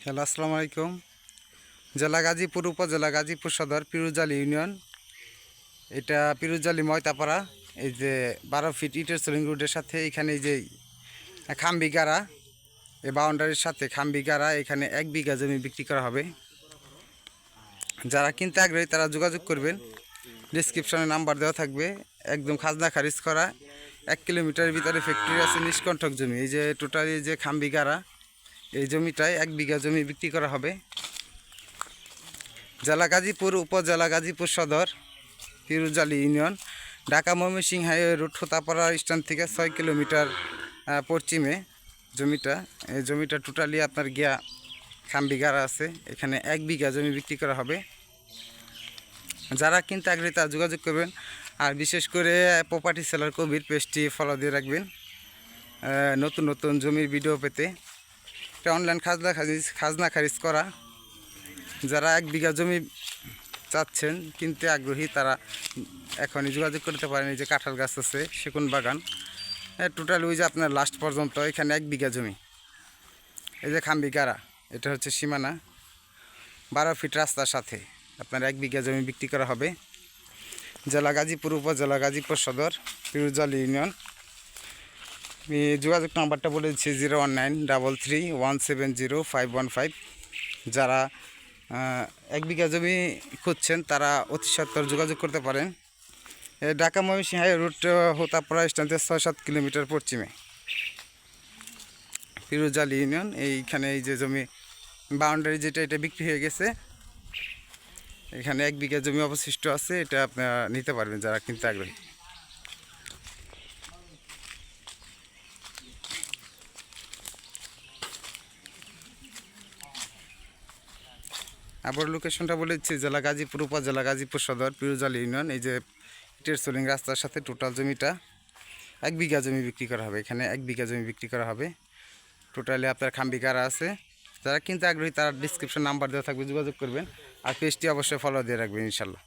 Hello, আসসালামু আলাইকুম। জেলা গাজীপুর, উপজেলা গাজীপুর সদর, পিরুজালি ইউনিয়ন। এটা পিরুজালি ময়তাপাড়া। এই যে 12 ফিট ইটের সোলিং রোডের সাথে এখানে এই যে খাম্বিগাড়া, এই বাউন্ডারির সাথে খাম্বিগাড়া, এখানে 1 বিঘা জমি বিক্রি করা হবে। যারা কিনতে আগ্রহী তারা যোগাযোগ করবেন। ডিসক্রিপশনে নাম্বার দেওয়া থাকবে। একদম খাজনা খারিজ করা, 1 কিলোমিটারের ভিতরে ফ্যাক্টরি আছে, নিষ্কণ্টক জমি। এই যে টোটালি যে খাম্বিগাড়া, এই জমিটায় 1 বিঘা জমি বিক্রি করা হবে। জেলা গাজীপুর, উপজেলা Gazipur Sadar, Pirujali union, Dhaka Mymensingh highway route Hotapara stand থেকে 6 কিলোমিটার পশ্চিমে জমিটা। এই জমিটা টোটালি আপনার গিয়া খাম্বিগাড়া আছে। এখানে 1 বিঘা জমি বিক্রি করা হবে। যারা কিনতে আগ্রহী তারা যোগাযোগ করবেন। আর বিশেষ করে প্রপার্টি সেলার কবির পেজটি ফলো দিয়ে রাখবেন নতুন নতুন জমির ভিডিও পেতে। এটা অনলাইন খাজনা খারিজ করা। যারা 1 বিঘা জমি চাচ্ছেন, কিনতে আগ্রহী, তারা এখনই যোগাযোগ করতে পারেন। এই যে কাঁঠাল গাছ আছে, সেগুন বাগান, টোটাল ওই যে আপনার লাস্ট পর্যন্ত এখানে 1 বিঘা জমি। এই যে খাম্বিগাড়া, এটা হচ্ছে সীমানা। 12 ফিট রাস্তার সাথে আপনার 1 বিঘা জমি বিক্রি করা হবে। জেলা গাজীপুর, উপজেলা গাজীপুর সদর, পিরুজালি ইউনিয়ন। আমি যোগাযোগ নাম্বারটা বলে দিচ্ছি 01933170515। যারা 1 বিঘা জমি খুঁজছেন তারা অতি সত্বর যোগাযোগ করতে পারেন। Dhaka Mymensingh highway route Hotapara stand থেকে 6-7 কিলোমিটার পশ্চিমে পিরুজালি ইউনিয়ন। এইখানে এই যে জমি বাউন্ডারি যেটা, এটা বিক্রি হয়ে গেছে। এখানে 1 বিঘা জমি অবশিষ্ট আছে। এটা আপনারা নিতে পারবেন যারা কিনতে আগ্রহী। আবার লোকেশনটা বলে দিচ্ছি, জেলা গাজীপুর, উপজেলা গাজীপুর সদর, পিরুজালি ইউনিয়ন। এই যে ইটের সোলিং রাস্তার সাথে টোটাল জমিটা 1 বিঘা জমি বিক্রি করা হবে। এখানে 1 বিঘা জমি বিক্রি করা হবে। টোটালি আপনার খাম্বিগাড়া আছে। যারা কিনতে আগ্রহী তারা ডিসক্রিপশন নাম্বার দেওয়া থাকবে, যোগাযোগ করবেন। আর পেজটি অবশ্যই ফলো দিয়ে রাখবেন ইনশাল্লাহ।